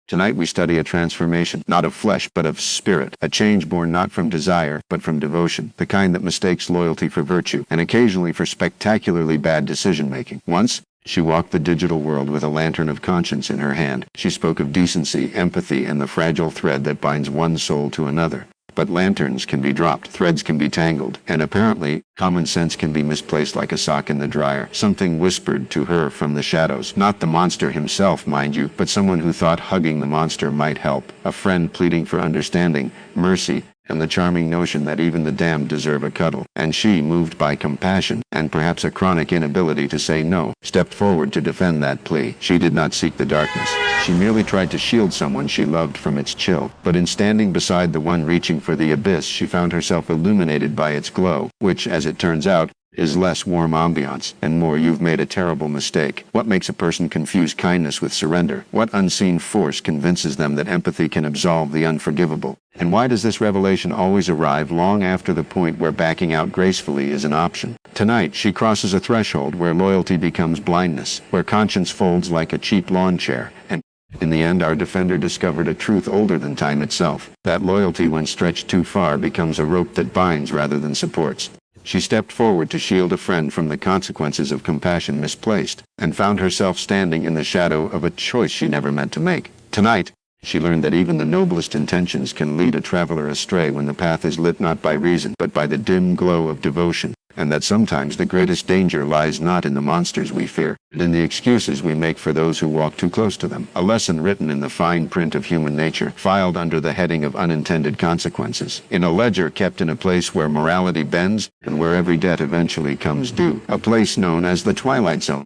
Tonight we study a transformation, not of flesh, but of spirit, a change born not from desire, but from devotion, the kind that mistakes loyalty for virtue, and occasionally for spectacularly bad decision-making. Once, she walked the digital world with a lantern of conscience in her hand. She spoke of decency, empathy, and the fragile thread that binds one soul to another. But lanterns can be dropped, threads can be tangled, and apparently, common sense can be misplaced like a sock in the dryer. Something whispered to her from the shadows. Not the monster himself, mind you, but someone who thought hugging the monster might help. A friend pleading for understanding, mercy, and the charming notion that even the damned deserve a cuddle. And she, moved by compassion, and perhaps a chronic inability to say no, stepped forward to defend that plea. She did not seek the darkness. She merely tried to shield someone she loved from its chill. But in standing beside the one reaching for the abyss, she found herself illuminated by its glow, which, as it turns out, is less warm ambiance, and more you've made a terrible mistake. What makes a person confuse kindness with surrender? What unseen force convinces them that empathy can absolve the unforgivable? And why does this revelation always arrive long after the point where backing out gracefully is an option? Tonight, she crosses a threshold where loyalty becomes blindness, where conscience folds like a cheap lawn chair, and in the end, our defender discovered a truth older than time itself, that loyalty, when stretched too far, becomes a rope that binds rather than supports. She stepped forward to shield a friend from the consequences of compassion misplaced, and found herself standing in the shadow of a choice she never meant to make. Tonight, she learned that even the noblest intentions can lead a traveler astray when the path is lit not by reason, but by the dim glow of devotion, and that sometimes the greatest danger lies not in the monsters we fear, but in the excuses we make for those who walk too close to them. A lesson written in the fine print of human nature, filed under the heading of unintended consequences, in a ledger kept in a place where morality bends and where every debt eventually comes due, a place known as the Twilight Zone.